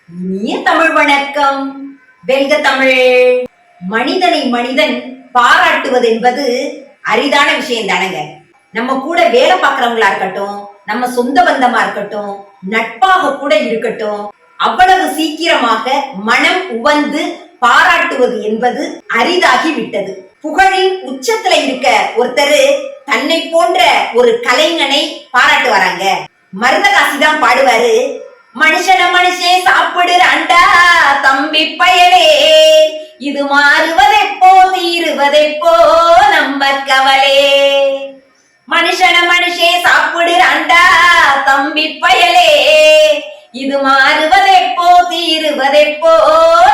இனிய தமிழ் வணக்கம். வெல்க தமிழ். மனிதனை மனிதன் பாராட்டுவது என்பது அரிதான விஷயம் தானங்க. நம்ம கூட வேலை பார்க்கறவங்களா இருக்கட்டும், நம்ம சொந்த பந்தமா இருக்கட்டும், நட்பாக கூட இருக்கட்டும், அவ்வளவு சீக்கிரமாக மனம் உவந்து பாராட்டுவது என்பது அரிதாகி விட்டது. புகழின் உச்சத்துல இருக்க ஒருத்தரு தன்னை போன்ற ஒரு கலைஞனை பாராட்டு வராங்க. மருதகாசி தான் பாடுவாரு, மனுஷன மனுஷே சாப்பிடுறாண்டா தம்பி பயலே, இது மாறுவதெப்போ தீருவதெப்போ நம்ம கவலே. மனுஷன மனுஷே சாப்பிடுறாண்டா தம்பி பயலே, இது மாறுவதெப்போ தீருவதெப்போ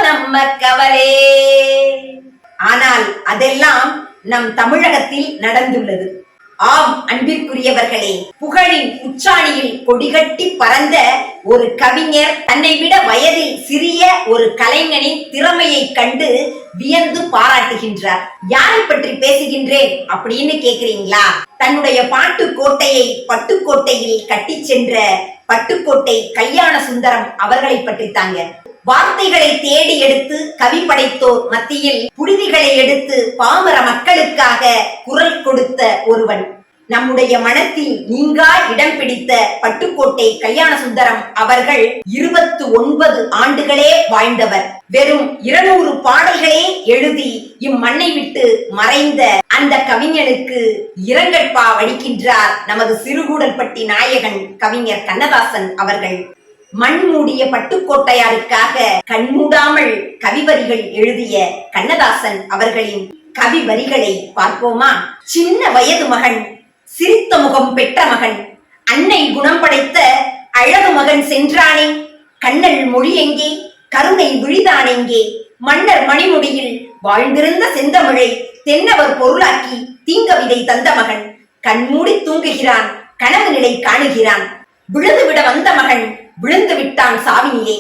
நம்ம கவலே. ஆனால் அதெல்லாம் நம் தமிழகத்தில் நடந்துள்ளது. ஆம் அன்பிற்குரியவர்களே, புகழின் உச்சாணியில் கொடிகட்டி பறந்த ஒரு கவிஞர் தன்னை விட வயதில் சிறிய ஒரு கலைஞனின் திறமையை கண்டு வியந்து பாராட்டுகின்றார். யாரை பற்றி பேசுகின்றேன் அப்படின்னு கேக்குறீங்களா? தன்னுடைய பாட்டு கோட்டையை பட்டுக்கோட்டையில் கட்டி சென்ற பட்டுக்கோட்டை கல்யாண சுந்தரம் அவர்களை பற்றி தாங்க. வார்த்தைகளை தேடி எடுத்து கவி படைத்தோர் மத்தியில் புழுதிகளை எடுத்து பாமர மக்களுக்காக குரல் கொடுத்த ஒருவன். நம்முடைய மனத்தில் நீங்கா இடம் பிடித்த பட்டுக்கோட்டை கல்யாண சுந்தரம் அவர்கள் 29 ஆண்டுகளே வாழ்ந்தவர். வெறும் 200 பாடல்களே எழுதி இம்மண்ணை விட்டு மறைந்த அந்த கவிஞனுக்கு இரங்கற்பா வடிக்கின்றார் நமது சிறுகூடல்பட்டி நாயகன் கவிஞர் கண்ணதாசன் அவர்கள். மண் மூடிய பட்டுக்கோட்டையாருக்காக கண்மூடாமல் கவிவரிகள் எழுதிய கண்ணதாசன் அவர்களின் கவி வரிகளை பார்ப்போமா? சின்ன வயது மகன், சிரித்த முகம் பெற்ற மகன், அன்னை குணம் படைத்த அழகு மகன் சென்றானே, கண்ணல் மொழி எங்கே, கருணை விழிதானெங்கே, மன்னர் மணிமுடியில் வாழ்ந்திருந்த செந்தமிழை தென்னவர் பொருளாக்கி தீங்கவிதை தந்த மகன், கண்மூடி தூங்குகிறான், கனவு நிலை காணுகிறான், விழுதுவிட வந்த மகன் விழுந்து விட்டான் சாவினிலே,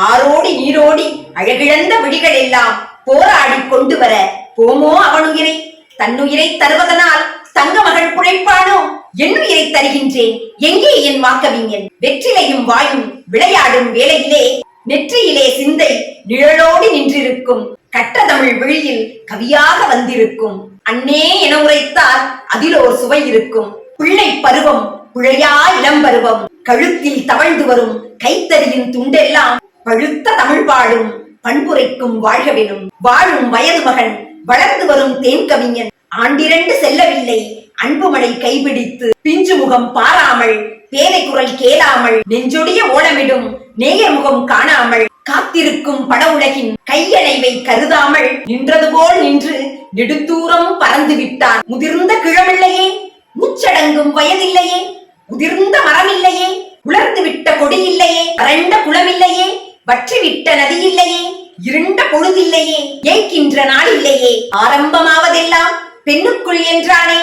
ஆரோடி நீரோடி அழகிழந்த விழிகள் எல்லாம் போராடி கொண்டு வர போமோ அவனுயிரை, தன்னுயிரை தருவதனால் தங்க மகன் குழைப்பானோ, என்னுயிரை தருகின்றேன் எங்கே என் வாக்கவிஞன், வெற்றிலையும் வாயும் விளையாடும் வேளையிலே நெற்றியிலே சிந்தை நிழலோடி நின்றிருக்கும், கற்ற தமிழ் விழியில் கவியாக வந்திருக்கும், அன்னே என உரைத்தால் அதிலோர் சுவை இருக்கும், பிள்ளை பருவம் பிழையா இளம் பருவம், கழுத்தில் தவழ்ந்து வரும் கைத்தறியின் துண்டெல்லாம் பழுத்த தமிழ் பாடும் பண்புரைக்கும் வாழ்கவெனும், வாழும் வயது மகன் வளர்ந்து வரும் தேன் கவிஞன், ஆண்டிரண்டு செல்லவில்லை அன்புமலை கைபிடித்து, பிஞ்சு முகம் பாராமல் பேரை குரல் கேளாமல், நெஞ்சொடிய ஓலமிடும் நேயர் முகம் காணாமல், காத்திருக்கும் பட உலகின் கையணைவை கருதாமல் நின்றது போல் நின்று நெடுந்தூரம் பறந்து விட்டான். முதிர்ந்த கிழமில்லையே, முச்சடங்கும் வயதில்லையே, உதிர்ந்த மரம் இல்லையே, உலர்ந்து விட்ட கொடி இல்லையே, வறண்ட குளமில்லையே, வற்றி விட்ட நதி இல்லையே, இருண்ட பொழுதில்லையே, ஏய்க்கின்ற நாள் இல்லையே, ஆரம்பமாவதெல்லாம் பெண்ணுக்குள் என்றானே,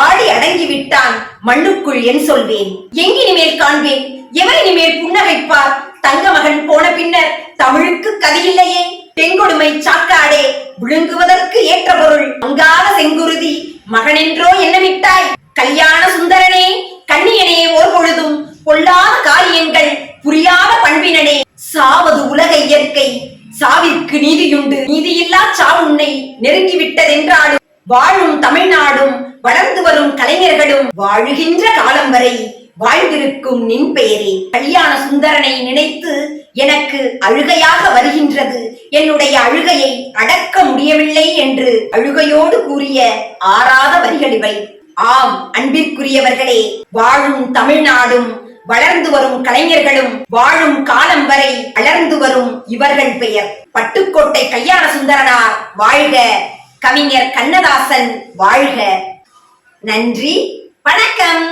ஆடி அடங்கி விட்டான் மண்ணுக்குள் என் சொல்வேன், எங்கினிமேல் காண்பேன் எவரினிமேல் புன்னகைப்பார், தங்க மகன் போன பின்னர் தமிழுக்கு கதியில்லையே, பெண்கொடுமை சாக்காடே விழுங்குவதற்கு ஏற்ற பொருள், அங்காத செங்குருதி மகனென்றோ எண்ணமிட்டாய், கல்யாண சுந்தரனே கண்ணியனே ஓர் பொழுதும் பொல்லாத காரியங்கள் புரியாத பண்பினனே, சாவது உலக இயற்கை சாவிற்கு நீதியுண்டு, நீதியில்லா சாவுன்னை நெருங்கிவிட்டதென்றாலும், வாழும் தமிழ்நாடும் வளர்ந்து வரும் கலைஞர்களும் வாழுகின்ற காலம் வரை வாழ்ந்திருக்கும் நின் பெயரே. கல்யாண சுந்தரனை நினைத்து எனக்கு அழுகையாக வருகின்றது, என்னுடைய அழுகையை அடக்க முடியவில்லை என்று அழுகையோடு கூறிய ஆறாத வரிகள் இவை. ஆம் அன்பிற்குரியவர்களே, வாழும் தமிழ்நாடும் வளர்ந்து வரும் கலைஞர்களும் வாழும் காலம் வரை வளர்ந்து வரும் இவர்கள் பெயர். பட்டுக்கோட்டை கல்யாண சுந்தரனார் வாழ்க, கவிஞர் கண்ணதாசன் வாழ்க. நன்றி, வணக்கம்.